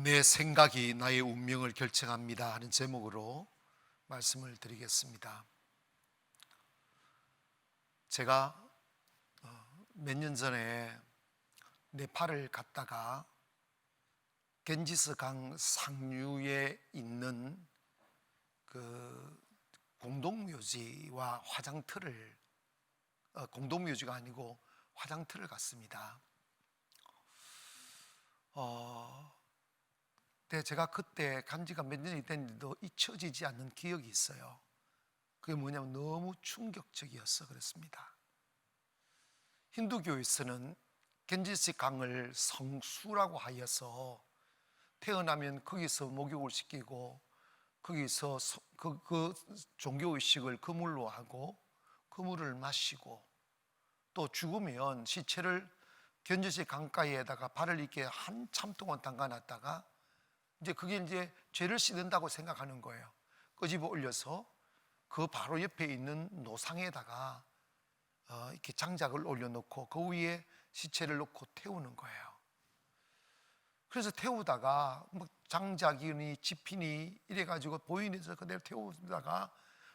내 생각이 나의 운명을 결정합니다 하는 제목으로 말씀을 드리겠습니다. 제가 몇 년 전에 네팔을 갔다가 겐지스 강 상류에 있는 그 공동묘지와 화장터를 공동묘지가 아니고 화장터를 갔습니다. 근데 제가 그때 간 지가 몇 년이 됐는데도 잊혀지지 않는 기억이 있어요. 그게 뭐냐면 너무 충격적이어서 그렇습니다. 힌두교에서는 겐지스 강을 성수라고 하여서 태어나면 거기서 목욕을 시키고 거기서 그 종교의식을 그물로 하고 그 물을 마시고 또 죽으면 시체를 겐지스 강가에다가 발을 이렇게 한참 동안 담가놨다가 이제 그게 이제 죄를 씻는다고 생각하는 거예요. 끄집어 올려서 그 바로 옆에 있는 노상에다가 이렇게 장작을 올려놓고 그 위에 시체를 놓고 태우는 거예요. 그래서 태우다가 뭐 장작이니 지피니 이래가지고 보이는 데서 그대로 태우다가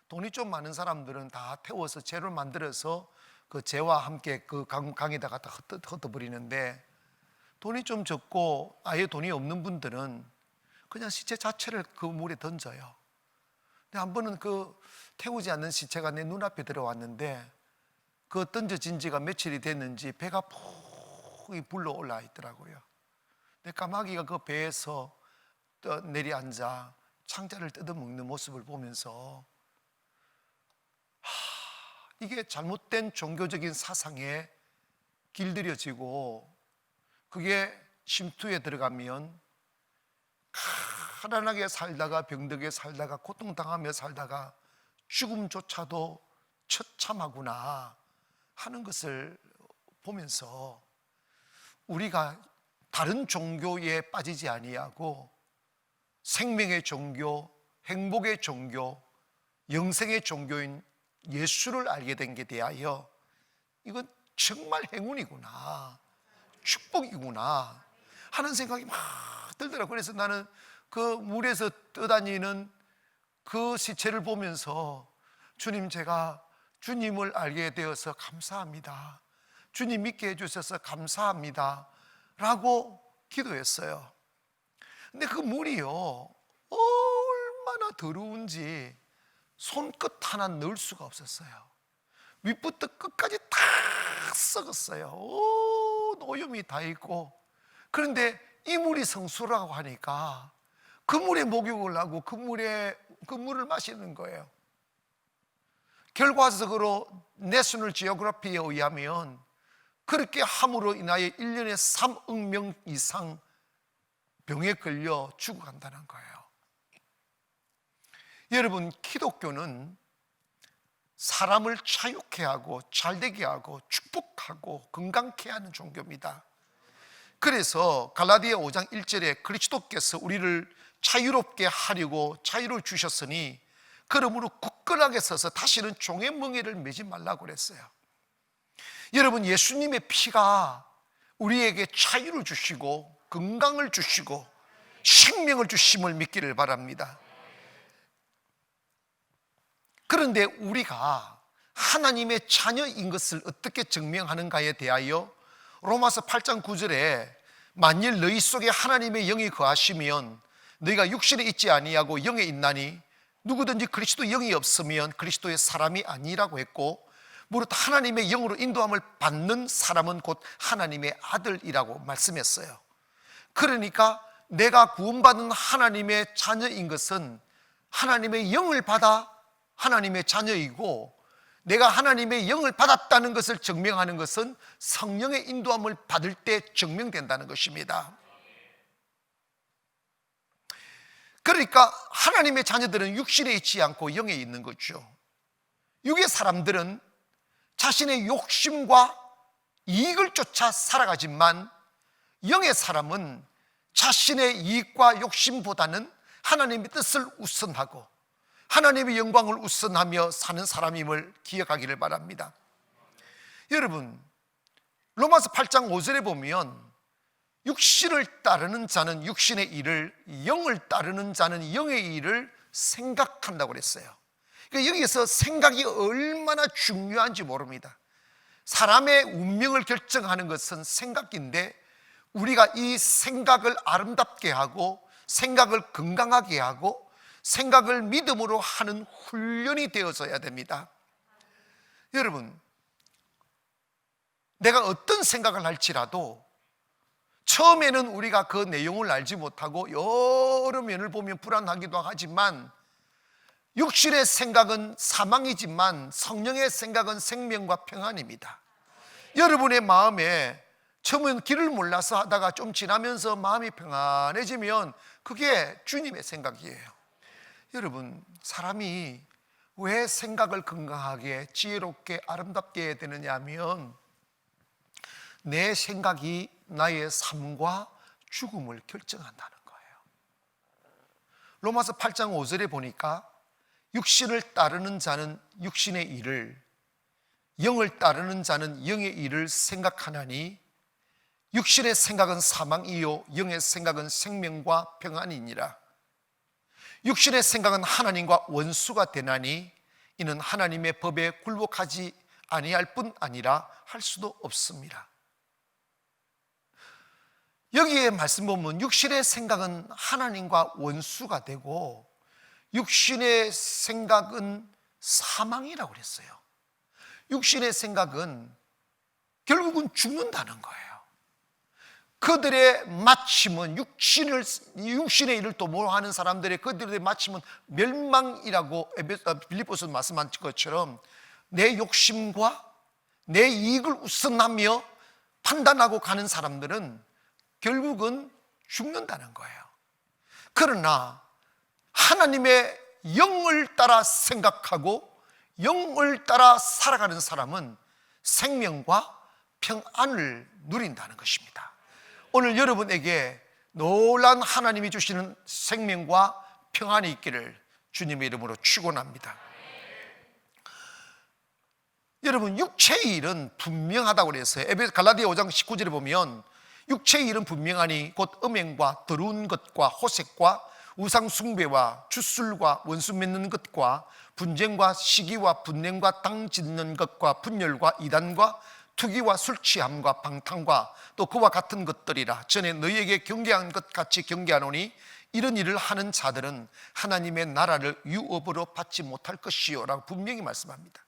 돈이 좀 많은 사람들은 다 태워서 재를 만들어서 그 재와 함께 그 강에다가 다 흩어버리는데, 돈이 좀 적고 아예 돈이 없는 분들은 그냥 시체 자체를 그 물에 던져요. 근데 한 번은 그 태우지 않는 시체가 내 눈앞에 들어왔는데 그 던져진 지가 며칠이 됐는지 배가 푹 불러 올라 있더라고요. 근데 까마귀가 그 배에서 내려앉아 창자를 뜯어먹는 모습을 보면서 이게 잘못된 종교적인 사상에 길들여지고 그게 침투에 들어가면 가난하게 살다가 병들게 살다가 고통당하며 살다가 죽음조차도 처참하구나 하는 것을 보면서 우리가 다른 종교에 빠지지 아니하고 생명의 종교, 행복의 종교, 영생의 종교인 예수를 알게 된 게 대하여 이건 정말 행운이구나, 축복이구나 하는 생각이 막 들더라고요. 그래서 나는 그 물에서 떠다니는 그 시체를 보면서 주님, 제가 주님을 알게 되어서 감사합니다, 주님 믿게 해주셔서 감사합니다 라고 기도했어요. 근데 그 물이요 얼마나 더러운지 손끝 하나 넣을 수가 없었어요. 윗부터 끝까지 다 썩었어요. 오염이 다 있고. 그런데 이 물이 성수라고 하니까 그 물에 목욕을 하고 그 물을 마시는 거예요. 결과적으로 내셔널 지오그래피에 의하면 그렇게 함으로 인하여 1년에 3억 명 이상 병에 걸려 죽어간다는 거예요. 여러분, 기독교는 사람을 자유케 하고 잘되게 하고 축복하고 건강케 하는 종교입니다. 그래서 갈라디아 5장 1절에 그리스도께서 우리를 자유롭게 하려고 자유를 주셨으니 그러므로 굳건하게 서서 다시는 종의 멍에를 매지 말라고 그랬어요. 여러분, 예수님의 피가 우리에게 자유를 주시고 건강을 주시고 생명을 주심을 믿기를 바랍니다. 그런데 우리가 하나님의 자녀인 것을 어떻게 증명하는가에 대하여 로마서 8장 9절에 만일 너희 속에 하나님의 영이 거하시면 너희가 육신에 있지 아니하고 영에 있나니 누구든지 그리스도 영이 없으면 그리스도의 사람이 아니라고 했고, 무릇 하나님의 영으로 인도함을 받는 사람은 곧 하나님의 아들이라고 말씀했어요. 그러니까 내가 구원받은 하나님의 자녀인 것은 하나님의 영을 받아 하나님의 자녀이고, 내가 하나님의 영을 받았다는 것을 증명하는 것은 성령의 인도함을 받을 때 증명된다는 것입니다. 그러니까 하나님의 자녀들은 육신에 있지 않고 영에 있는 거죠. 육의 사람들은 자신의 욕심과 이익을 쫓아 살아가지만 영의 사람은 자신의 이익과 욕심보다는 하나님의 뜻을 우선하고 하나님의 영광을 우선하며 사는 사람임을 기억하기를 바랍니다. 여러분, 로마서 8장 5절에 보면 육신을 따르는 자는 육신의 일을, 영을 따르는 자는 영의 일을 생각한다고 그랬어요. 그러니까 여기에서 생각이 얼마나 중요한지 모릅니다. 사람의 운명을 결정하는 것은 생각인데, 우리가 이 생각을 아름답게 하고 생각을 건강하게 하고 생각을 믿음으로 하는 훈련이 되어져야 됩니다. 여러분, 내가 어떤 생각을 할지라도 처음에는 우리가 그 내용을 알지 못하고 여러 면을 보면 불안하기도 하지만, 육신의 생각은 사망이지만 성령의 생각은 생명과 평안입니다. 여러분의 마음에 처음엔 길을 몰라서 하다가 좀 지나면서 마음이 평안해지면 그게 주님의 생각이에요. 여러분, 사람이 왜 생각을 건강하게 지혜롭게 아름답게 해야 되느냐 하면, 내 생각이 나의 삶과 죽음을 결정한다는 거예요. 로마서 8장 5절에 보니까 육신을 따르는 자는 육신의 일을, 영을 따르는 자는 영의 일을 생각하나니 육신의 생각은 사망이요 영의 생각은 생명과 평안이니라. 육신의 생각은 하나님과 원수가 되나니 이는 하나님의 법에 굴복하지 아니할 뿐 아니라 할 수도 없습니다. 여기에 말씀 보면 육신의 생각은 하나님과 원수가 되고 육신의 생각은 사망이라고 그랬어요. 육신의 생각은 결국은 죽는다는 거예요. 그들의 마침은 육신의 일을 도모하는 사람들의 그들의 마침은 멸망이라고 빌립보서 말씀한 것처럼 내 욕심과 내 이익을 우선하며 판단하고 가는 사람들은 결국은 죽는다는 거예요. 그러나 하나님의 영을 따라 생각하고 영을 따라 살아가는 사람은 생명과 평안을 누린다는 것입니다. 오늘 여러분에게 놀라운 하나님이 주시는 생명과 평안이 있기를 주님의 이름으로 축원합니다. 여러분, 육체의 일은 분명하다고 그랬어요. 갈라디아 5장 19절에 보면 육체의 일은 분명하니 곧 음행과 더러운 것과 호색과 우상 숭배와 주술과 원수 맺는 것과 분쟁과 시기와 분냄과 당 짓는 것과 분열과 이단과 투기와 술 취함과 방탕과 또 그와 같은 것들이라. 전에 너희에게 경계한 것 같이 경계하노니 이런 일을 하는 자들은 하나님의 나라를 유업으로 받지 못할 것이요 라고 분명히 말씀합니다.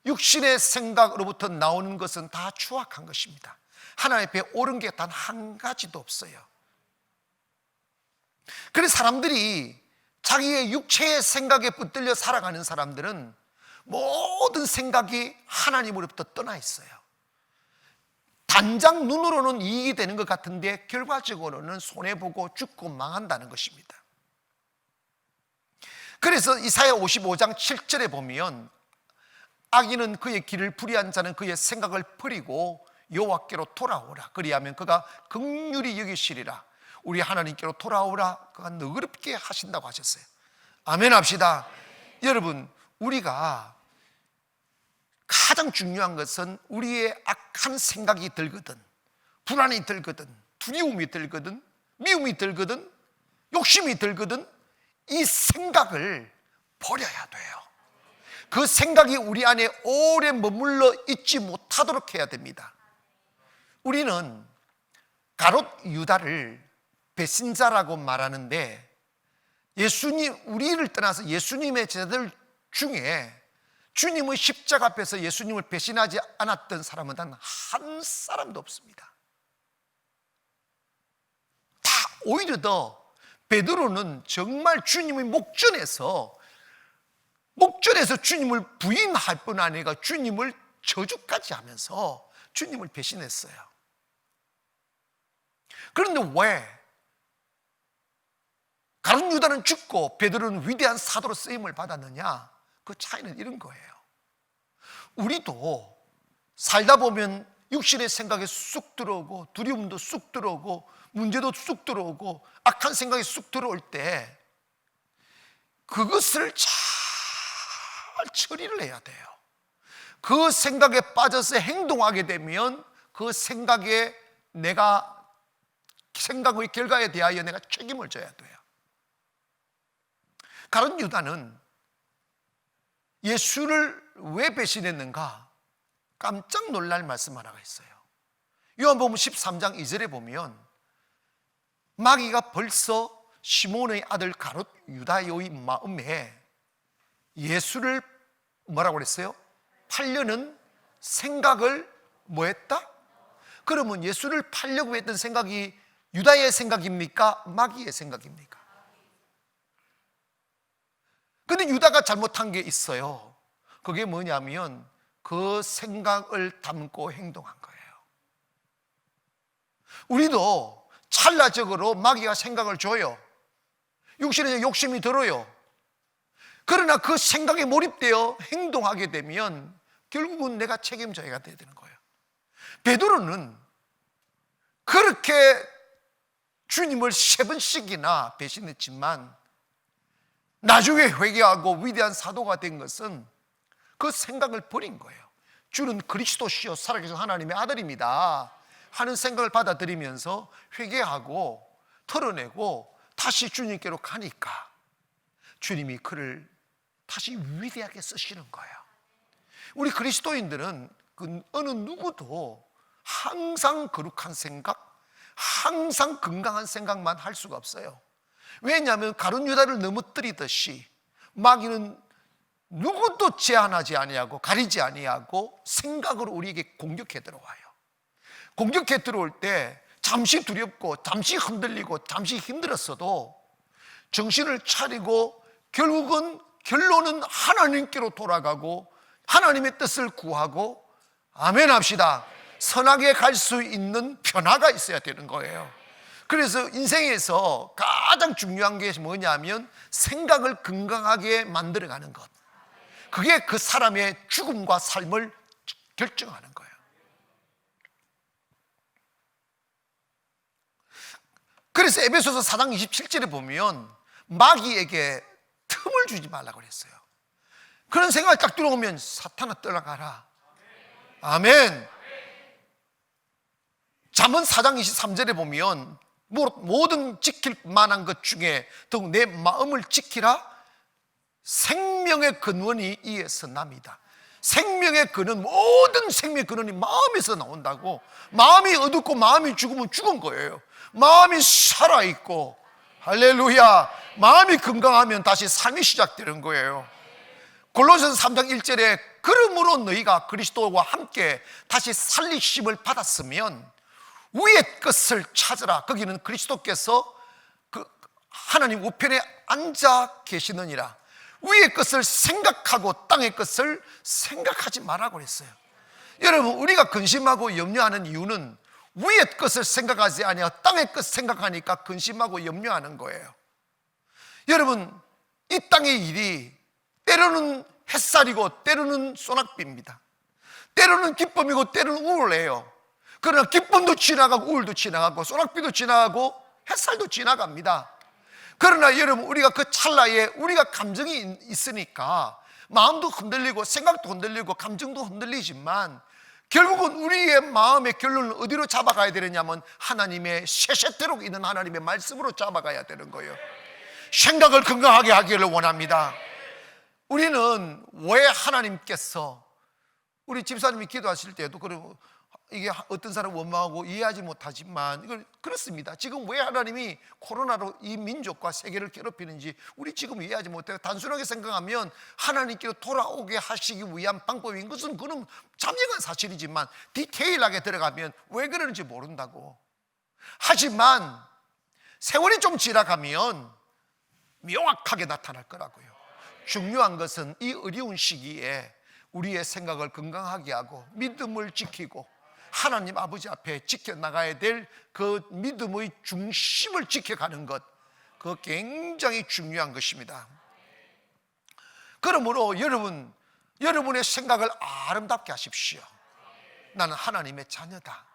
육신의 생각으로부터 나오는 것은 다 추악한 것입니다. 하나님 앞에 옳은 게 단 한 가지도 없어요. 그래서 사람들이 자기의 육체의 생각에 붙들려 살아가는 사람들은 모든 생각이 하나님으로부터 떠나 있어요. 단장 눈으로는 이익이 되는 것 같은데 결과적으로는 손해보고 죽고 망한다는 것입니다. 그래서 이사야 55장 7절에 보면 악인은 그의 길을 불의한 자는 그의 생각을 버리고 여호와께로 돌아오라. 그리하면 그가 긍휼히 여기시리라. 우리 하나님께로 돌아오라. 그가 너그럽게 하신다고 하셨어요. 아멘 합시다. 여러분, 우리가 가장 중요한 것은 우리의 악한 생각이 들거든, 불안이 들거든, 두려움이 들거든, 미움이 들거든, 욕심이 들거든, 이 생각을 버려야 돼요. 그 생각이 우리 안에 오래 머물러 있지 못하도록 해야 됩니다. 우리는 가롯 유다를 배신자라고 말하는데, 우리를 떠나서 예수님의 제자들 중에 주님의 십자가 앞에서 예수님을 배신하지 않았던 사람은 단 한 사람도 없습니다. 다 오히려 더 베드로는 정말 주님의 목전에서 주님을 부인할 뿐 아니라 주님을 저주까지 하면서 주님을 배신했어요. 그런데 왜 가룟 유다는 죽고 베드로는 위대한 사도로 쓰임을 받았느냐? 그 차이는 이런 거예요. 우리도 살다 보면 육신의 생각에 쑥 들어오고 두려움도 쑥 들어오고 문제도 쑥 들어오고 악한 생각이 쑥 들어올 때 그것을 잘 처리를 해야 돼요. 그 생각에 빠져서 행동하게 되면 그 생각에 내가 생각의 결과에 대하여 내가 책임을 져야 돼요. 가룟 유다는 예수를 왜 배신했는가 깜짝 놀랄 말씀 하나가 있어요. 요한복음 13장 2절에 보면 마귀가 벌써 시몬의 아들 가룟 유다의 마음에 예수를 뭐라고 그랬어요? 팔려는 생각을 뭐 했다? 그러면 예수를 팔려고 했던 생각이 유다의 생각입니까? 마귀의 생각입니까? 근데 유다가 잘못한 게 있어요. 그게 뭐냐면 그 생각을 담고 행동한 거예요. 우리도 찰나적으로 마귀가 생각을 줘요. 육신에 욕심이 들어요. 그러나 그 생각에 몰입되어 행동하게 되면 결국은 내가 책임져야 되는 거예요. 베드로는 그렇게 주님을 3번씩이나 배신했지만 나중에 회개하고 위대한 사도가 된 것은 그 생각을 버린 거예요. 주는 그리스도시요 살아계신 하나님의 아들입니다 하는 생각을 받아들이면서 회개하고 털어내고 다시 주님께로 가니까 주님이 그를 다시 위대하게 쓰시는 거예요. 우리 그리스도인들은 그 어느 누구도 항상 거룩한 생각, 항상 건강한 생각만 할 수가 없어요. 왜냐하면 가룟 유다를 넘어뜨리듯이 마귀는 누구도 제한하지 아니하고 가리지 아니하고 생각으로 우리에게 공격해 들어와요. 공격해 들어올 때 잠시 두렵고 잠시 흔들리고 잠시 힘들었어도 정신을 차리고 결론은 하나님께로 돌아가고 하나님의 뜻을 구하고 아멘 합시다. 선하게 갈 수 있는 변화가 있어야 되는 거예요. 그래서 인생에서 가장 중요한 게 뭐냐면 생각을 건강하게 만들어가는 것. 그게 그 사람의 죽음과 삶을 결정하는 거예요. 그래서 에베소서 4장 27절에 보면 마귀에게 틈을 주지 말라고 그랬어요. 그런 생각이 딱 들어오면 사탄아 떠나가라. 아멘. 잠언 4장 23절에 보면 모든 지킬 만한 것 중에 더욱 내 마음을 지키라. 생명의 근원이 이에서 납니다. 생명의 근원, 모든 생명의 근원이 마음에서 나온다고. 마음이 어둡고 마음이 죽으면 죽은 거예요. 마음이 살아있고 할렐루야, 마음이 건강하면 다시 삶이 시작되는 거예요. 골로새서 3장 1절에 그러므로 너희가 그리스도와 함께 다시 살리심을 받았으면 위의 것을 찾으라. 거기는 그리스도께서 그 하나님 우편에 앉아 계시느니라. 위의 것을 생각하고 땅의 것을 생각하지 말라고 그랬어요. 여러분, 우리가 근심하고 염려하는 이유는 위의 것을 생각하지 아니하고 땅의 것을 생각하니까 근심하고 염려하는 거예요. 여러분, 이 땅의 일이 때로는 햇살이고 때로는 소낙비입니다. 때로는 기쁨이고 때로는 우울해요. 그러나 기쁨도 지나가고 우울도 지나가고 소낙비도 지나가고 햇살도 지나갑니다. 그러나 여러분, 우리가 그 찰나에 우리가 감정이 있으니까 마음도 흔들리고 생각도 흔들리고 감정도 흔들리지만 결국은 우리의 마음의 결론을 어디로 잡아가야 되느냐면 하나님의 세세토록 있는 하나님의 말씀으로 잡아가야 되는 거예요. 생각을 건강하게 하기를 원합니다. 우리는 왜 하나님께서 우리 집사님이 기도하실 때도 그러고 이게 어떤 사람 원망하고 이해하지 못하지만 이걸 그렇습니다. 지금 왜 하나님이 코로나로 이 민족과 세계를 괴롭히는지 우리 지금 이해하지 못해요. 단순하게 생각하면 하나님께로 돌아오게 하시기 위한 방법인 것은 그는 자명한 사실이지만 디테일하게 들어가면 왜 그러는지 모른다고. 하지만 세월이 좀 지나가면 명확하게 나타날 거라고요. 중요한 것은 이 어려운 시기에 우리의 생각을 건강하게 하고 믿음을 지키고 하나님 아버지 앞에 지켜나가야 될 그 믿음의 중심을 지켜가는 것, 그거 굉장히 중요한 것입니다. 그러므로 여러분의 생각을 아름답게 하십시오. 나는 하나님의 자녀다.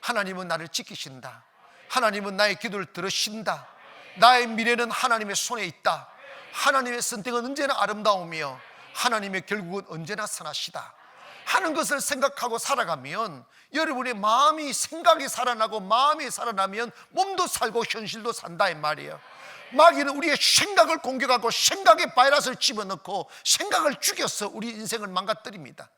하나님은 나를 지키신다. 하나님은 나의 기도를 들으신다. 나의 미래는 하나님의 손에 있다. 하나님의 선택은 언제나 아름다우며 하나님의 결국은 언제나 선하시다. 하는 것을 생각하고 살아가면 여러분의 마음이, 생각이 살아나고 마음이 살아나면 몸도 살고 현실도 산다 이 말이에요. 마귀는 우리의 생각을 공격하고 생각에 바이러스를 집어넣고 생각을 죽여서 우리 인생을 망가뜨립니다.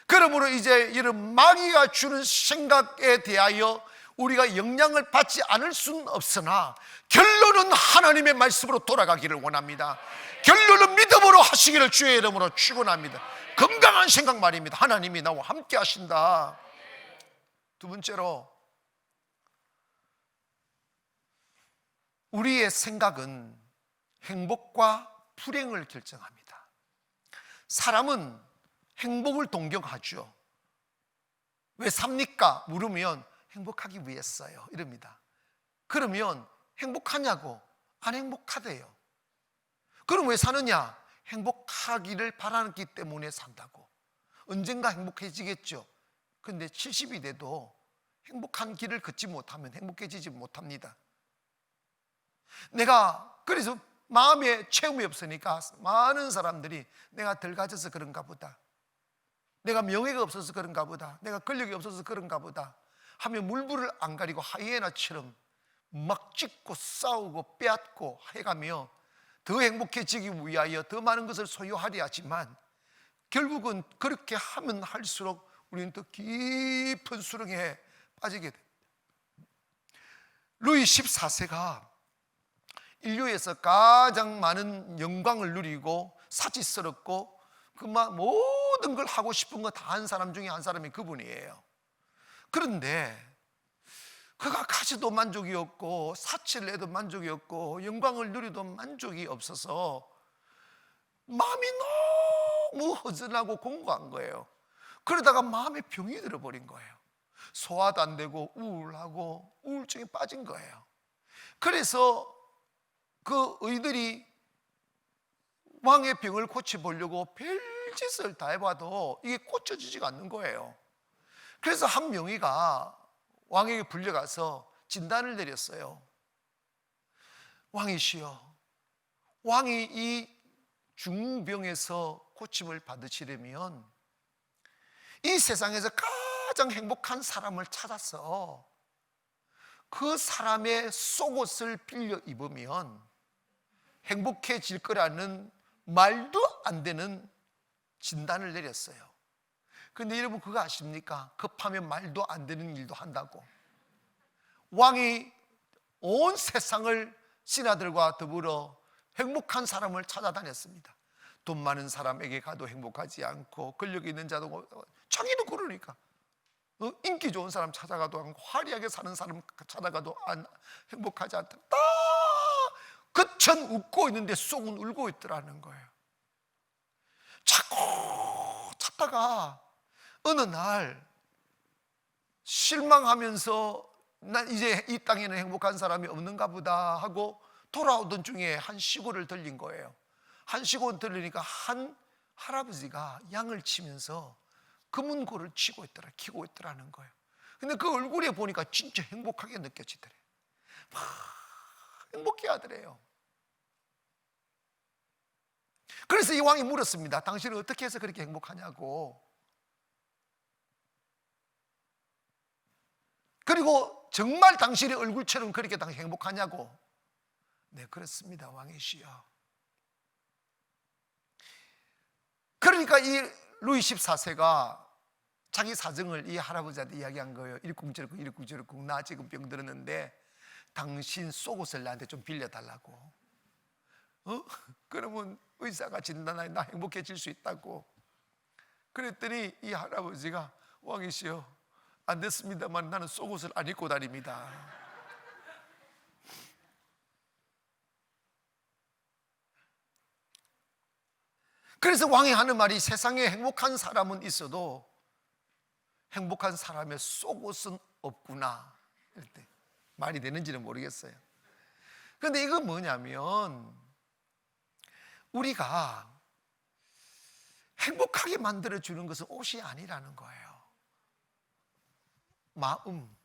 그러므로 이제 이런 마귀가 주는 생각에 대하여 우리가 영향을 받지 않을 수는 없으나 결론은 하나님의 말씀으로 돌아가기를 원합니다. 결론은 믿음으로 하시기를 주의 이름으로 축원합니다. 건강한 생각 말입니다. 하나님이 나와 함께 하신다. 두 번째로, 우리의 생각은 행복과 불행을 결정합니다. 사람은 행복을 동경하죠. 왜 삽니까? 물으면 행복하기 위해서요 이럽니다. 그러면 행복하냐고? 안 행복하대요. 그럼 왜 사느냐? 행복하기를 바라기 때문에 산다고. 언젠가 행복해지겠죠. 근데 70이 돼도 행복한 길을 걷지 못하면 행복해지지 못합니다. 내가 그래서 마음에 체험이 없으니까 많은 사람들이 내가 덜 가져서 그런가 보다, 내가 명예가 없어서 그런가 보다, 내가 권력이 없어서 그런가 보다 하며 물불을 안 가리고 하이에나처럼 막 찢고 싸우고 빼앗고 해가며 더 행복해지기 위하여 더 많은 것을 소유하려 하지만 결국은 그렇게 하면 할수록 우리는 더 깊은 수렁에 빠지게 됩니다. 루이 14세가 인류에서 가장 많은 영광을 누리고 사치스럽고 모든 걸 하고 싶은 거 다 한 사람 중에 한 사람이 그분이에요. 그런데 그가 가져도 만족이 없고 사치를 해도 만족이 없고 영광을 누리도 만족이 없어서 마음이 너무 허전하고 공고한 거예요. 그러다가 마음에 병이 들어버린 거예요. 소화도 안 되고 우울하고 우울증에 빠진 거예요. 그래서 그 의들이 왕의 병을 고쳐보려고 별짓을 다 해봐도 이게 고쳐지지가 않는 거예요. 그래서 한 명의가 왕에게 불려가서 진단을 내렸어요. 왕이시여, 왕이 이 중병에서 고침을 받으시려면 이 세상에서 가장 행복한 사람을 찾아서 그 사람의 속옷을 빌려 입으면 행복해질 거라는 말도 안 되는 진단을 내렸어요. 근데 여러분 그거 아십니까? 급하면 말도 안 되는 일도 한다고. 왕이 온 세상을 신하들과 더불어 행복한 사람을 찾아다녔습니다. 돈 많은 사람에게 가도 행복하지 않고, 권력 있는 자도, 자기도 그러니까 인기 좋은 사람 찾아가도 않고, 화려하게 사는 사람 찾아가도 행복하지 않다. 다 겉은 웃고 있는데 속은 울고 있더라는 거예요. 자꾸 찾다가 어느 날 실망하면서 난 이제 이 땅에는 행복한 사람이 없는가 보다 하고 돌아오던 중에 한 시골을 들린 거예요. 한 시골 들리니까 한 할아버지가 양을 치면서 금은고를 치고 있더라는 거예요. 근데 그 얼굴에 보니까 진짜 행복하게 느껴지더래. 막 행복해 하더래요. 그래서 이 왕이 물었습니다. 당신은 어떻게 해서 그렇게 행복하냐고. 그리고 정말 당신의 얼굴처럼 그렇게 행복하냐고. 네, 그렇습니다, 왕이시여. 그러니까 이 루이 14세가 자기 사정을 이 할아버지한테 이야기한 거예요. 이렇쿵저렇쿵 나 지금 병들었는데 당신 속옷을 나한테 좀 빌려달라고. 그러면 의사가 진단하에 나 행복해질 수 있다고. 그랬더니 이 할아버지가 왕이시여, 안 됐습니다만 나는 속옷을 안 입고 다닙니다. 그래서 왕이 하는 말이 세상에 행복한 사람은 있어도 행복한 사람의 속옷은 없구나. 이럴 때 말이 되는지는 모르겠어요. 그런데 이건 뭐냐면 우리가 행복하게 만들어주는 것은 옷이 아니라는 거예요. 마음.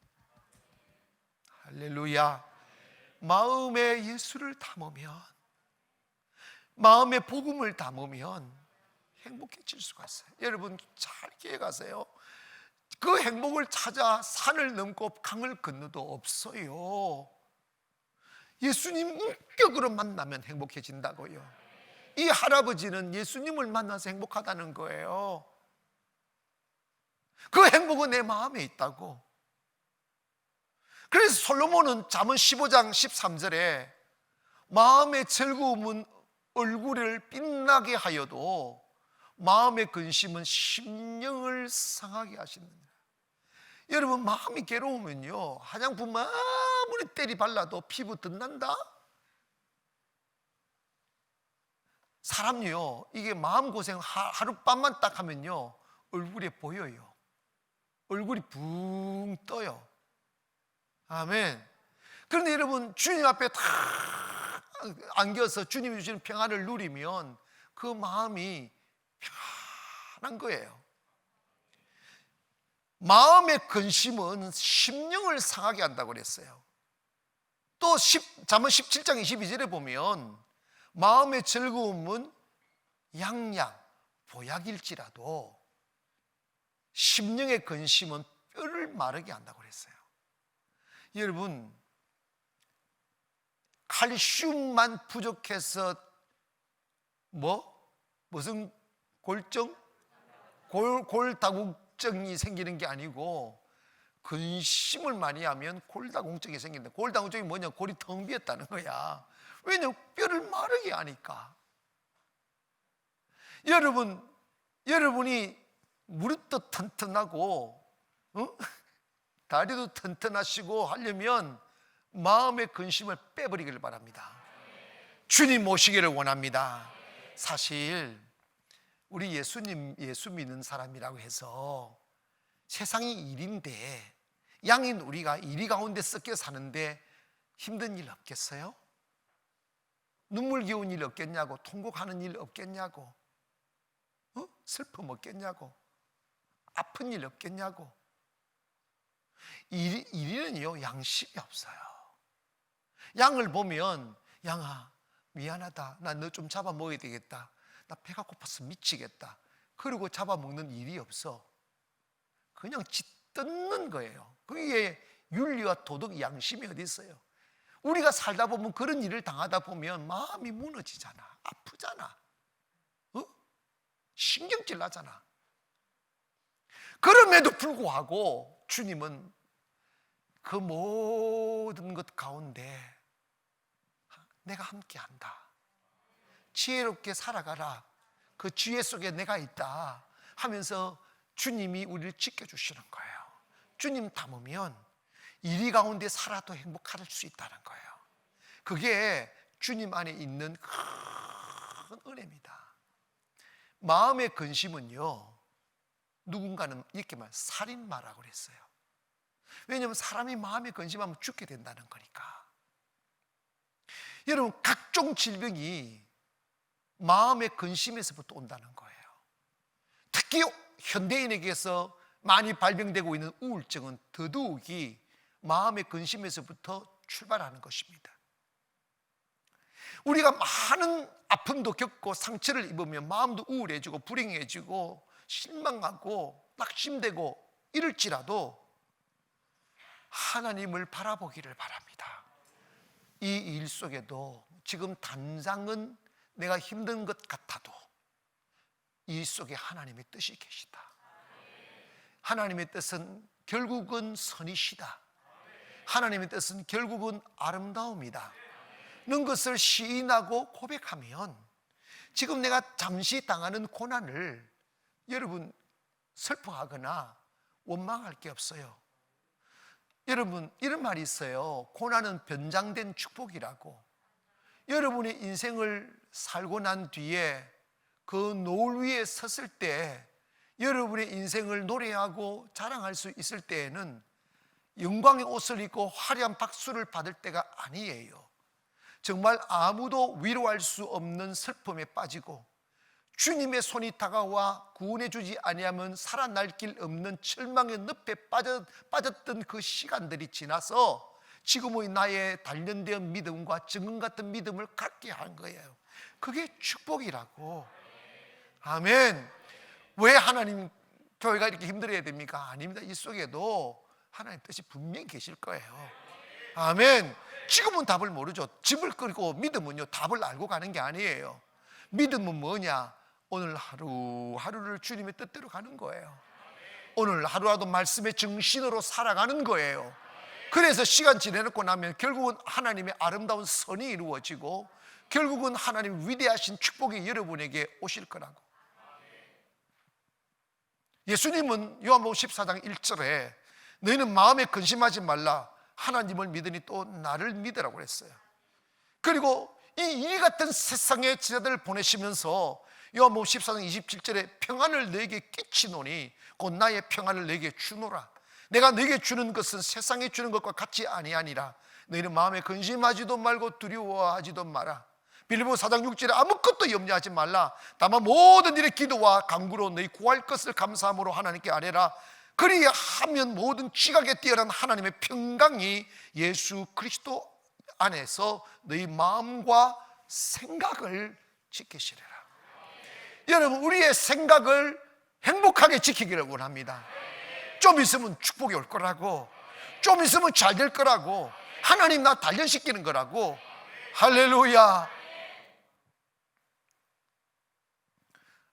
할렐루야. 마음에 예수를 담으면, 마음에 복음을 담으면 행복해질 수가 있어요. 여러분 잘 기억하세요. 그 행복을 찾아 산을 넘고 강을 건너도 없어요. 예수님 인격으로 만나면 행복해진다고요. 이 할아버지는 예수님을 만나서 행복하다는 거예요. 그 행복은 내 마음에 있다고. 그래서 솔로몬은 잠언 15장 13절에 마음의 즐거움은 얼굴을 빛나게 하여도 마음의 근심은 심령을 상하게 하시느니라. 여러분 마음이 괴로우면요, 화장품 아무리 때리 발라도 피부 덧난다? 사람요, 이게 마음고생 하룻밤만 딱 하면요 얼굴에 보여요. 얼굴이 붕 떠요. 아멘. 그런데 여러분 주님 앞에 다 안겨서 주님이 주시는 평안을 누리면 그 마음이 편한 거예요. 마음의 근심은 심령을 상하게 한다고 그랬어요. 또 잠언 17장 22절에 보면 마음의 즐거움은 양양 보약일지라도 심령의 근심은 뼈를 마르게 한다고 그랬어요. 여러분 칼슘만 부족해서 무슨 골증? 골다공증이 생기는 게 아니고 근심을 많이 하면 골다공증이 생긴다. 골다공증이 뭐냐? 골이 텅 비었다는 거야. 왜냐하면 뼈를 마르게 하니까. 여러분이 무릎도 튼튼하고 다리도 튼튼하시고 하려면 마음의 근심을 빼버리기를 바랍니다. 주님 모시기를 원합니다. 사실 우리 예수 믿는 사람이라고 해서 세상이 일인데 양인 우리가 이리 가운데 섞여 사는데 힘든 일 없겠어요? 눈물겨운 일 없겠냐고, 통곡하는 일 없겠냐고, 슬픔 없겠냐고, 아픈 일 없겠냐고. 이리는요 양심이 없어요. 양을 보면 양아 미안하다, 나 너 좀 잡아먹어야 되겠다, 나 배가 고파서 미치겠다, 그리고 잡아먹는 일이 없어. 그냥 짖뜯는 거예요. 그게 윤리와 도덕, 양심이 어디 있어요? 우리가 살다 보면 그런 일을 당하다 보면 마음이 무너지잖아, 아프잖아, 신경질 나잖아. 그럼에도 불구하고 주님은 그 모든 것 가운데 내가 함께한다, 지혜롭게 살아가라, 그 지혜 속에 내가 있다 하면서 주님이 우리를 지켜주시는 거예요. 주님 닮으면 이리 가운데 살아도 행복할 수 있다는 거예요. 그게 주님 안에 있는 큰 은혜입니다. 마음의 근심은요, 누군가는 이렇게 살인마라고 그랬어요. 왜냐하면 사람이 마음에 근심하면 죽게 된다는 거니까. 여러분 각종 질병이 마음의 근심에서부터 온다는 거예요. 특히 현대인에게서 많이 발병되고 있는 우울증은 더더욱이 마음의 근심에서부터 출발하는 것입니다. 우리가 많은 아픔도 겪고 상처를 입으면 마음도 우울해지고 불행해지고 실망하고 낙심되고 이럴지라도 하나님을 바라보기를 바랍니다. 이 일 속에도 지금 당장은 내가 힘든 것 같아도 이 속에 하나님의 뜻이 계시다. 하나님의 뜻은 결국은 선이시다. 하나님의 뜻은 결국은 아름다움이다 는 것을 시인하고 고백하면 지금 내가 잠시 당하는 고난을 여러분 슬퍼하거나 원망할 게 없어요. 여러분 이런 말이 있어요. 고난은 변장된 축복이라고. 여러분의 인생을 살고 난 뒤에 그 노을 위에 섰을 때 여러분의 인생을 노래하고 자랑할 수 있을 때에는 영광의 옷을 입고 화려한 박수를 받을 때가 아니에요. 정말 아무도 위로할 수 없는 슬픔에 빠지고 주님의 손이 다가와 구원해 주지 아니하면 살아날 길 없는 절망의 늪에 빠졌던 그 시간들이 지나서 지금의 나의 단련된 믿음과 증거 같은 믿음을 갖게 한 거예요. 그게 축복이라고. 아멘. 왜 하나님 교회가 이렇게 힘들어야 됩니까? 아닙니다. 이 속에도 하나님 뜻이 분명히 계실 거예요. 아멘. 지금은 답을 모르죠. 집을 끌고 믿음은요, 답을 알고 가는 게 아니에요. 믿음은 뭐냐? 오늘 하루하루를 주님의 뜻대로 가는 거예요. 오늘 하루라도 말씀의 정신으로 살아가는 거예요. 그래서 시간 지내놓고 나면 결국은 하나님의 아름다운 선이 이루어지고 결국은 하나님 위대하신 축복이 여러분에게 오실 거라고. 예수님은 요한복음 14장 1절에 너희는 마음에 근심하지 말라, 하나님을 믿으니 또 나를 믿으라고 했어요. 그리고 이 같은 세상의 제자들을 보내시면서 요한복음 14장 27절에 평안을 너에게 끼치노니 곧 나의 평안을 너에게 주노라. 내가 너에게 주는 것은 세상에 주는 것과 같이 아니하니라. 너희는 마음에 근심하지도 말고 두려워하지도 마라. 빌립보서 4장 6절에 아무것도 염려하지 말라. 다만 모든 일의 기도와 간구로 너희 구할 것을 감사함으로 하나님께 아뢰라. 그리하면 모든 지각에 뛰어난 하나님의 평강이 예수 그리스도 안에서 너희 마음과 생각을 지키시리라. 여러분, 우리의 생각을 행복하게 지키기를 원합니다. 좀 있으면 축복이 올 거라고, 좀 있으면 잘 될 거라고, 하나님 나 단련시키는 거라고. 할렐루야.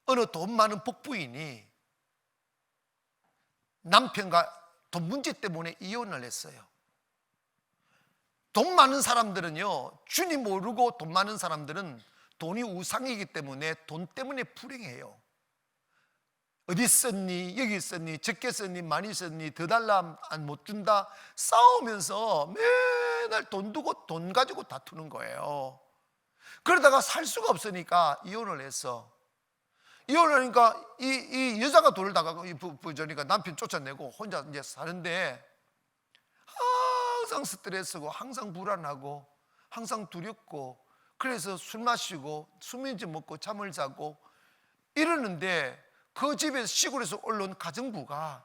어느 돈 많은 복부인이 남편과 돈 문제 때문에 이혼을 했어요. 돈 많은 사람들은요, 주님 모르고 돈 많은 사람들은 돈이 우상이기 때문에 돈 때문에 불행해요. 어디 썼니? 여기 썼니? 적게 썼니? 많이 썼니? 더 달라? 못 준다? 싸우면서 맨날 돈 두고 돈 가지고 다투는 거예요. 그러다가 살 수가 없으니까 이혼을 했어. 이혼을 하니까 이 여자가 돈을 다 갖고 부자니까 남편 쫓아내고 혼자 이제 사는데 항상 스트레스고 항상 불안하고 항상 두렵고, 그래서 술 마시고 수면제 먹고 잠을 자고 이러는데, 그 집에서 시골에서 올라온 가정부가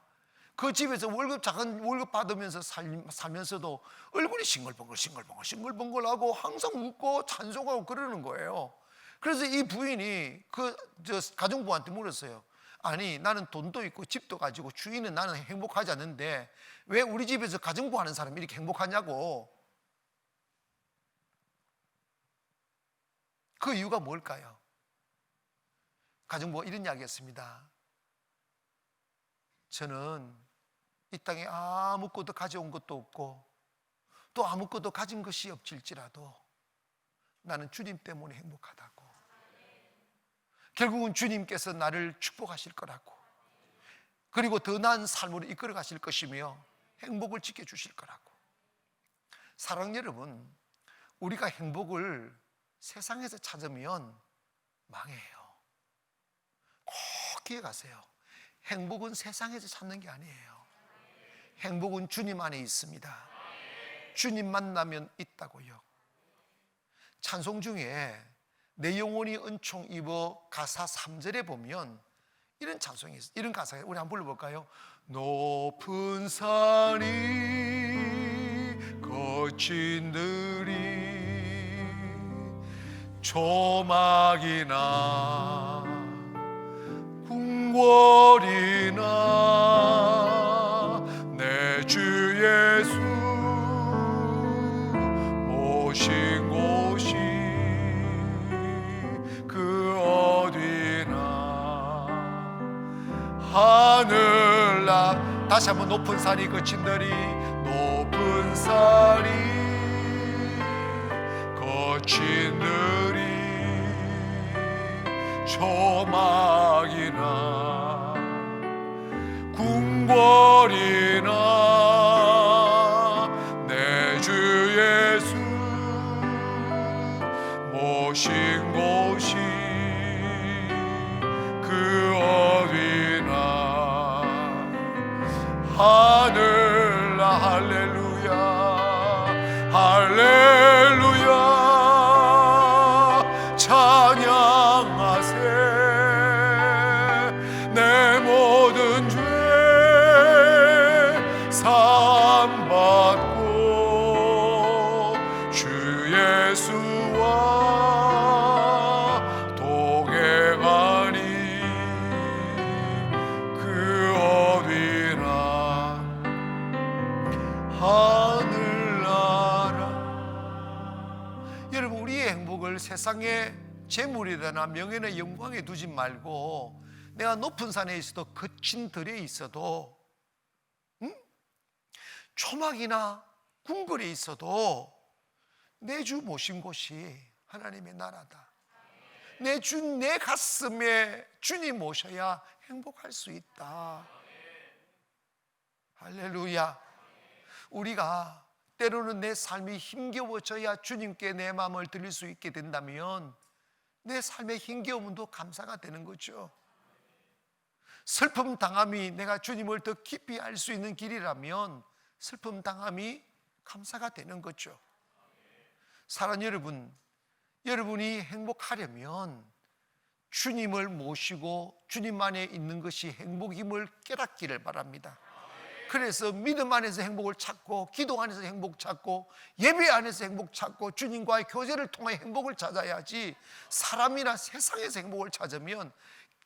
그 집에서 작은 월급 받으면서 살면서도 얼굴이 싱글벙글하고 항상 웃고 찬송하고 그러는 거예요. 그래서 이 부인이 가정부한테 물었어요. 아니, 나는 돈도 있고 집도 가지고 주인은 나는 행복하지 않는데 왜 우리 집에서 가정부 하는 사람이 이렇게 행복하냐고. 그 이유가 뭘까요? 가정부가 이런 이야기했습니다. 저는 이 땅에 아무것도 가져온 것도 없고 또 아무것도 가진 것이 없을지라도 나는 주님 때문에 행복하다고. 결국은 주님께서 나를 축복하실 거라고, 그리고 더 나은 삶으로 이끌어 가실 것이며 행복을 지켜주실 거라고. 사랑하는 여러분, 우리가 행복을 세상에서 찾으면 망해요. 꼭 기억하세요. 행복은 세상에서 찾는 게 아니에요. 행복은 주님 안에 있습니다. 주님 만나면 있다고요. 찬송 중에 내 영혼이 은총 입어 가사 3절에 보면 이런 찬송이 있어요. 이런 가사예요. 우리 한번 불러볼까요? 높은 산이 거친 들이 조막이나 궁궐이나 내 주 예수 모신 곳이 그 어디나 하늘나. 다시 한번 높은 산이 거친 들이, 높은 산이 거친 들이 조막이나 궁궐이나 내 주 예수 모신 곳이 그 어디나 하늘나. 할렐루야 할렐루야 찬양하세. 내 모든 죄 사함받고 주 예수와 동행하니 세상에 재물이나 명예나 영광에 두지 말고 내가 높은 산에 있어도 거친 들에 있어도 초막이나 궁궐에 있어도 내 주 모신 곳이 하나님의 나라다. 내 주 내 가슴에 주님 모셔야 행복할 수 있다. 할렐루야. 우리가 때로는 내 삶이 힘겨워져야 주님께 내 마음을 드릴 수 있게 된다면 내 삶의 힘겨움도 감사가 되는 거죠. 슬픔 당함이 내가 주님을 더 깊이 알 수 있는 길이라면 슬픔 당함이 감사가 되는 거죠. 사랑하는 여러분, 여러분이 행복하려면 주님을 모시고 주님 안에 있는 것이 행복임을 깨닫기를 바랍니다. 그래서 믿음 안에서 행복을 찾고, 기도 안에서 행복 찾고, 예배 안에서 행복 찾고, 주님과의 교제를 통해 행복을 찾아야지, 사람이나 세상에서 행복을 찾으면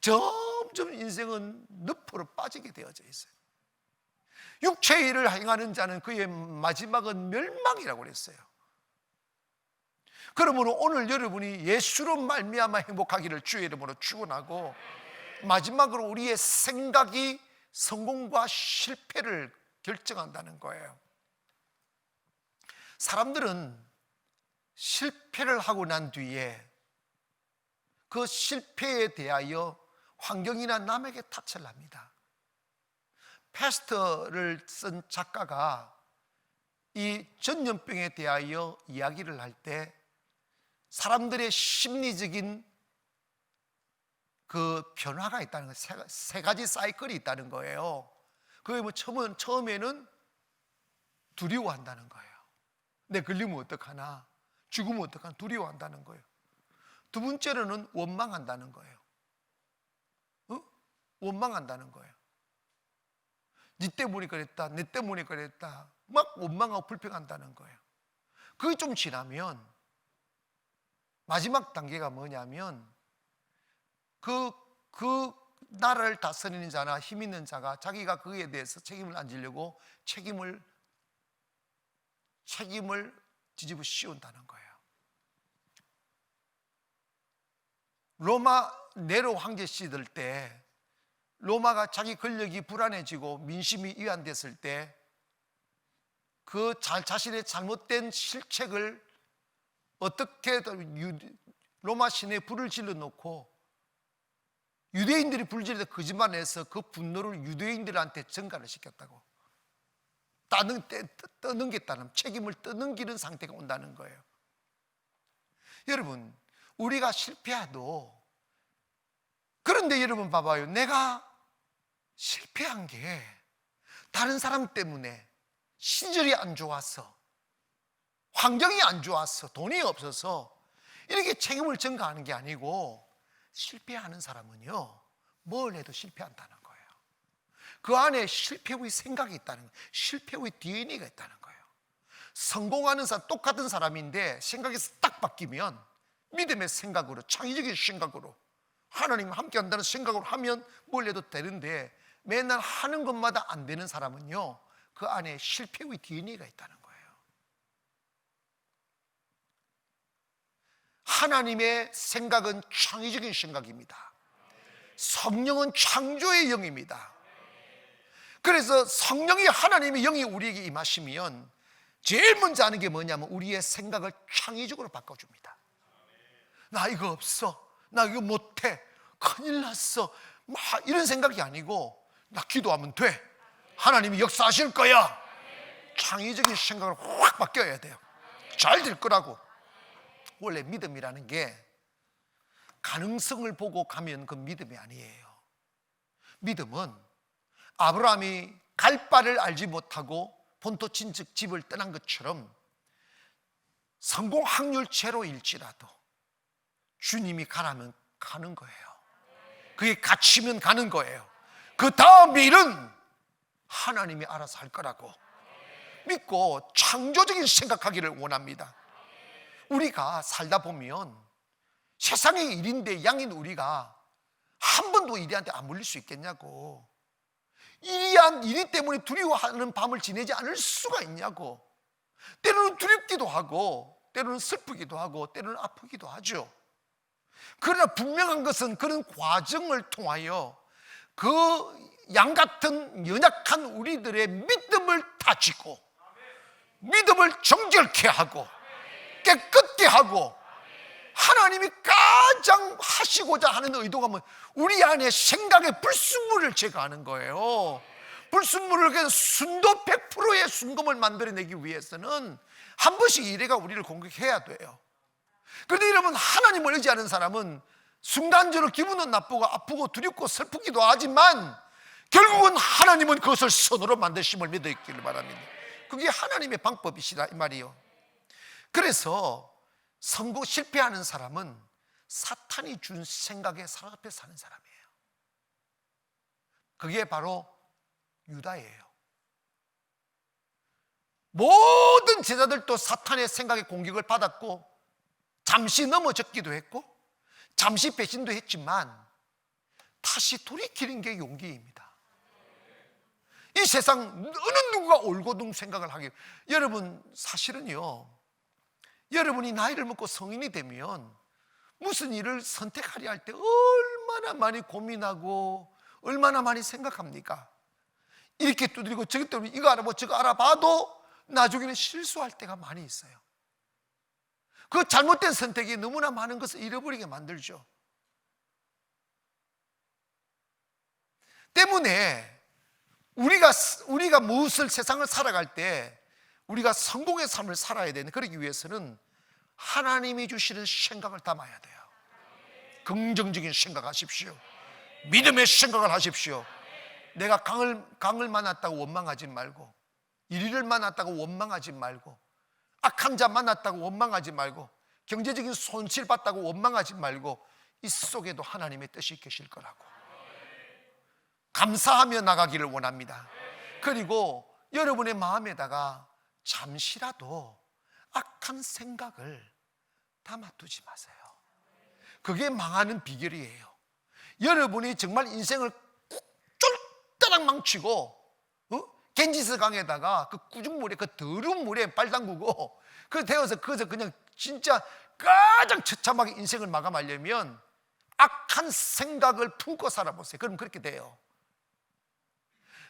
점점 인생은 늪으로 빠지게 되어져 있어요. 육체의 일을 행하는 자는 그의 마지막은 멸망이라고 그랬어요. 그러므로 오늘 여러분이 예수로 말미암아 행복하기를 주의 이름으로 축원하고, 마지막으로 우리의 생각이 성공과 실패를 결정한다는 거예요. 사람들은 실패를 하고 난 뒤에 그 실패에 대하여 환경이나 남에게 탓을 합니다. 패스터를 쓴 작가가 이 전염병에 대하여 이야기를 할 때 사람들의 심리적인 그 변화가 있다는 거예요. 세 가지 사이클이 있다는 거예요. 그게 뭐 처음에는 두려워한다는 거예요. 내 걸리면 어떡하나, 죽으면 어떡하나 두려워한다는 거예요. 두 번째로는 원망한다는 거예요. 원망한다는 거예요. 네 때문에 그랬다, 내 때문에 그랬다, 막 원망하고 불평한다는 거예요. 그게 좀 지나면 마지막 단계가 뭐냐면 그 나라를 다스리는 자나 힘 있는 자가 자기가 그에 대해서 책임을 안 지려고 책임을 뒤집어 씌운다는 거예요. 로마 네로 황제 시절 때 로마가 자기 권력이 불안해지고 민심이 이완됐을 때 그 자신의 잘못된 실책을 어떻게 로마 시내에 불을 질러 놓고 유대인들이 불질러 거짓말해서 그 분노를 유대인들한테 전가를 시켰다고. 떠넘겼다는, 책임을 떠넘기는 상태가 온다는 거예요. 여러분, 우리가 실패해도, 그런데 여러분 봐봐요. 내가 실패한 게 다른 사람 때문에 시절이 안 좋아서, 환경이 안 좋아서, 돈이 없어서 이렇게 책임을 전가하는 게 아니고, 실패하는 사람은요 뭘 해도 실패한다는 거예요. 그 안에 실패의 생각이 있다는 거예요. 실패의 DNA가 있다는 거예요. 성공하는 사람, 똑같은 사람인데 생각이 딱 바뀌면 믿음의 생각으로, 창의적인 생각으로, 하나님과 함께 한다는 생각으로 하면 뭘 해도 되는데, 맨날 하는 것마다 안 되는 사람은요 그 안에 실패의 DNA가 있다는 거예요. 하나님의 생각은 창의적인 생각입니다. 성령은 창조의 영입니다. 그래서 성령이, 하나님의 영이 우리에게 임하시면 제일 먼저 하는 게 뭐냐면 우리의 생각을 창의적으로 바꿔줍니다. 나 이거 없어, 나 이거 못해, 큰일 났어, 막 이런 생각이 아니고, 나 기도하면 돼, 하나님이 역사하실 거야. 창의적인 생각을 확 바뀌어야 돼요. 잘 될 거라고. 원래 믿음이라는 게 가능성을 보고 가면 그 믿음이 아니에요. 믿음은 아브라함이 갈 바를 알지 못하고 본토 친척 집을 떠난 것처럼 성공 확률 제로일지라도 주님이 가라면 가는 거예요. 그게 갇히면 가는 거예요. 그 다음 일은 하나님이 알아서 할 거라고 믿고 창조적인 생각하기를 원합니다. 우리가 살다 보면 세상의 일인데 양인 우리가 한 번도 일이한테 안 물릴 수 있겠냐고, 일이 때문에 두려워하는 밤을 지내지 않을 수가 있냐고, 때로는 두렵기도 하고 때로는 슬프기도 하고 때로는 아프기도 하죠. 그러나 분명한 것은 그런 과정을 통하여 그 양같은 연약한 우리들의 믿음을 다지고 믿음을 정결케 하고 깨끗게 하고, 하나님이 가장 하시고자 하는 의도가 뭐 우리 안에 생각의 불순물을 제거하는 거예요. 불순물을 그래서 순도 100%의 순금을 만들어내기 위해서는 한 번씩 이래가 우리를 공격해야 돼요. 그런데 여러분, 하나님을 의지하는 사람은 순간적으로 기분은 나쁘고 아프고 두렵고 슬프기도 하지만 결국은 하나님은 그것을 선으로 만드심을 믿어 있기를 바랍니다. 그게 하나님의 방법이시다 이 말이에요. 그래서 성공 실패하는 사람은 사탄이 준 생각에 사로잡혀 사는 사람이에요. 그게 바로 유다예요. 모든 제자들도 사탄의 생각에 공격을 받았고 잠시 넘어졌기도 했고 잠시 배신도 했지만 다시 돌이키는 게 용기입니다. 이 세상 어느 누구가 올고등 생각을 하게, 여러분 사실은요, 여러분이 나이를 먹고 성인이 되면 무슨 일을 선택하려 할 때 얼마나 많이 고민하고 얼마나 많이 생각합니까? 이렇게 두드리고 저기 두드리고 이거 알아보고 저거 알아봐도 나중에는 실수할 때가 많이 있어요. 그 잘못된 선택이 너무나 많은 것을 잃어버리게 만들죠. 때문에 우리가 무엇을 세상을 살아갈 때 우리가 성공의 삶을 살아야 되는, 그러기 위해서는 하나님이 주시는 생각을 담아야 돼요. 긍정적인 생각하십시오. 믿음의 생각을 하십시오. 내가 강을 만났다고 원망하지 말고, 이리를 만났다고 원망하지 말고, 악한 자 만났다고 원망하지 말고, 경제적인 손실 봤다고 원망하지 말고, 이 속에도 하나님의 뜻이 계실 거라고 감사하며 나가기를 원합니다. 그리고 여러분의 마음에다가 잠시라도 악한 생각을 담아두지 마세요. 그게 망하는 비결이에요. 여러분이 정말 인생을 쫄따락 망치고 겐지스 강에다가 그 꾸중물에, 그 더러운 물에 발 담그고 그 되어서 거기서 그냥 진짜 가장 처참하게 인생을 마감하려면 악한 생각을 품고 살아보세요. 그럼 그렇게 돼요.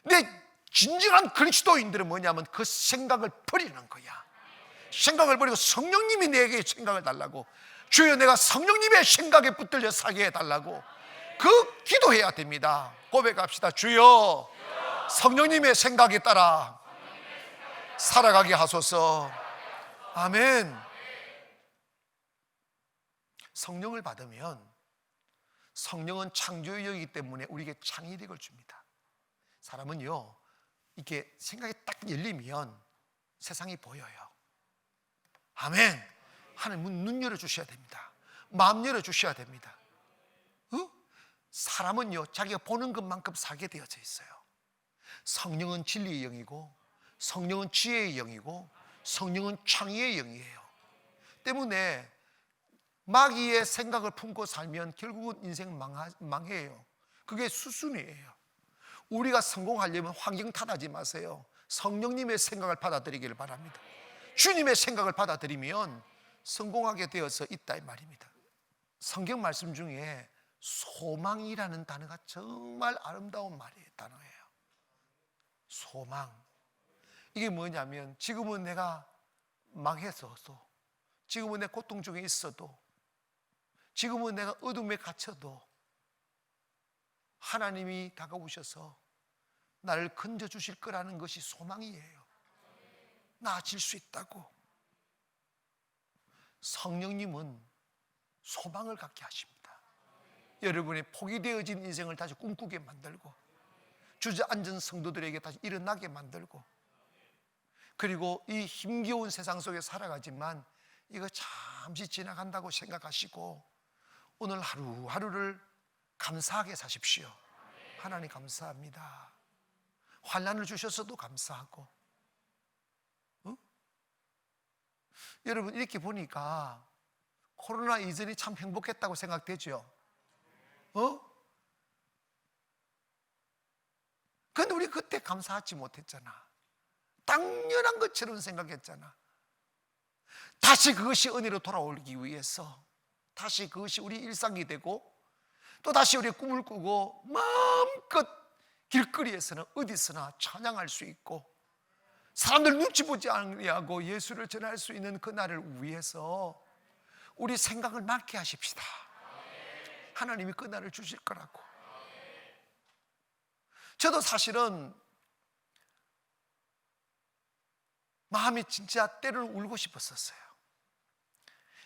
근데 진정한 그리스도인들은 뭐냐면 그 생각을 버리는 거야. 생각을 버리고 성령님이 내게 생각을 달라고, 주여 내가 성령님의 생각에 붙들려 살게 해달라고 그 기도해야 됩니다. 고백합시다. 주여 성령님의 생각에 따라 살아가게 하소서. 아멘. 성령을 받으면 성령은 창조의 영이기 때문에 우리에게 창의력을 줍니다. 사람은요, 이렇게 생각이 딱 열리면 세상이 보여요. 아멘. 하나님 눈 열어주셔야 됩니다. 마음 열어주셔야 됩니다. 사람은요, 자기가 보는 것만큼 살게 되어져 있어요. 성령은 진리의 영이고 성령은 지혜의 영이고 성령은 창의의 영이에요. 때문에 마귀의 생각을 품고 살면 결국은 인생은 망해요. 그게 수순이에요. 우리가 성공하려면 환경 탓하지 마세요. 성령님의 생각을 받아들이기를 바랍니다. 주님의 생각을 받아들이면 성공하게 되어서 있다 이 말입니다. 성경 말씀 중에 소망이라는 단어가 정말 아름다운 단어예요. 소망. 이게 뭐냐면 지금은 내가 망해서도, 지금은 내 고통 중에 있어도, 지금은 내가 어둠에 갇혀도 하나님이 다가오셔서 나를 건져주실 거라는 것이 소망이에요. 나아질 수 있다고. 성령님은 소망을 갖게 하십니다. 여러분의 포기되어진 인생을 다시 꿈꾸게 만들고 주저앉은 성도들에게 다시 일어나게 만들고, 그리고 이 힘겨운 세상 속에 살아가지만 이거 잠시 지나간다고 생각하시고 오늘 하루하루를 감사하게 사십시오. 하나님 감사합니다. 환난을 주셔서도 감사하고. 여러분 이렇게 보니까 코로나 이전이 참 행복했다고 생각되죠? 그런데 우리 그때 감사하지 못했잖아. 당연한 것처럼 생각했잖아. 다시 그것이 은혜로 돌아오기 위해서 다시 그것이 우리 일상이 되고 또 다시 우리의 꿈을 꾸고 마음껏 길거리에서는 어디서나 찬양할 수 있고 사람들 눈치 보지 않으려고 예수를 전할 수 있는 그날을 위해서 우리 생각을 맑게 하십시다. 하나님이 그날을 주실 거라고. 저도 사실은 마음이 진짜 때를 울고 싶었었어요.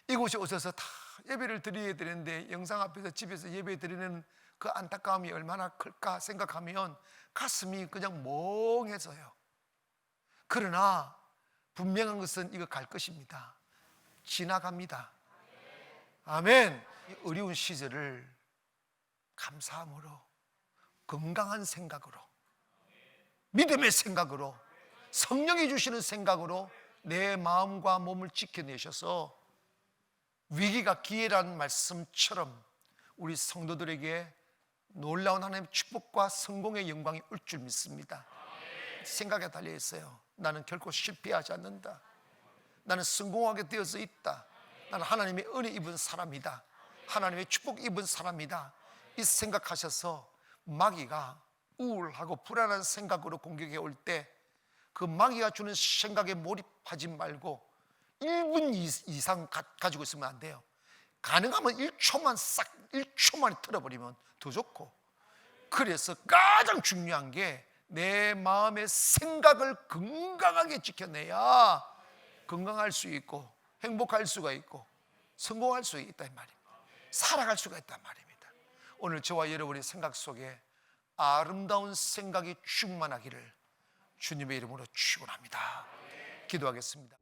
이곳에 오셔서 다 예배를 드려야 되는데 영상 앞에서 집에서 예배 드리는 그 안타까움이 얼마나 클까 생각하면 가슴이 그냥 멍해져요. 그러나 분명한 것은 이거 갈 것입니다. 지나갑니다. 아멘. 이 어려운 시절을 감사함으로, 건강한 생각으로, 믿음의 생각으로, 성령이 주시는 생각으로 내 마음과 몸을 지켜내셔서 위기가 기회라는 말씀처럼 우리 성도들에게 놀라운 하나님의 축복과 성공의 영광이 올 줄 믿습니다. 생각에 달려 있어요. 나는 결코 실패하지 않는다. 나는 성공하게 되어서 있다. 나는 하나님의 은혜 입은 사람이다. 하나님의 축복 입은 사람이다. 이 생각하셔서 마귀가 우울하고 불안한 생각으로 공격해 올 때 그 마귀가 주는 생각에 몰입하지 말고 1분 이상 가지고 있으면 안 돼요. 가능하면 1초만 틀어버리면 더 좋고, 그래서 가장 중요한 게 내 마음의 생각을 건강하게 지켜내야 건강할 수 있고 행복할 수가 있고 성공할 수 있다 이 말입니다. 살아갈 수가 있단 말입니다. 오늘 저와 여러분의 생각 속에 아름다운 생각이 충만하기를 주님의 이름으로 축원합니다. 기도하겠습니다.